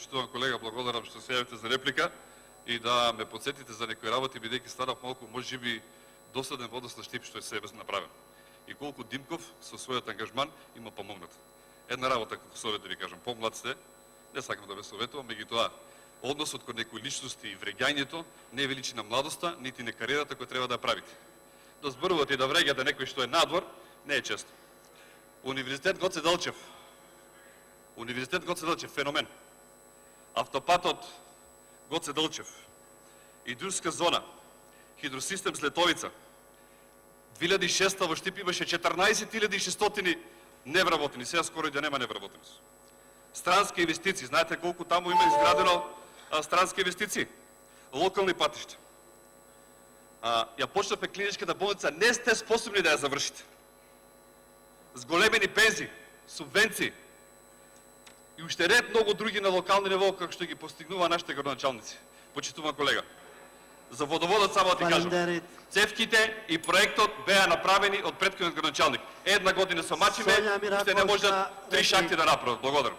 Почитуван колега, благодарам што се јавите за реплика и да ме подсетите за некои работи, бидејќи станав малку, може би, досаден во однос на штип што е себе направен. И колку Димков со својот ангажман има помогнат. Една работа, како совет да ви кажам, помлад сте, не сакам да ве советувам, меѓутоа, односот кон некои личности и вреѓањето не величи на младоста, нити на кариерата која треба да правите. Да зборувате и да вреѓате некој што е надвор, не е често. Универзитет Гоце Делчев. Универзитет Гоце Делчев, феномен. Автопатот Гоце Делчев. Индустријска зона. Хидросистем Слетовица. 2006 во Штип имаше 14.600 невработени, сега скоро и да нема невработеност. Странски инвестиции, знаете колку таму има изградено странски инвестиции. Локални патишта. Ја почнавме клиничката болница, не сте способни да ја завршите. Зголемени пензии, субвенции и уште ред многу други на локални ниво, како што ги постигнува нашите градоначалници. Почитуван колега. За водоводот само да ти кажам. Цевките и проектот беа направени од претходниот градоначалник. Една година со мачиме, уште не можат 3 шахти да направат. Благодарам.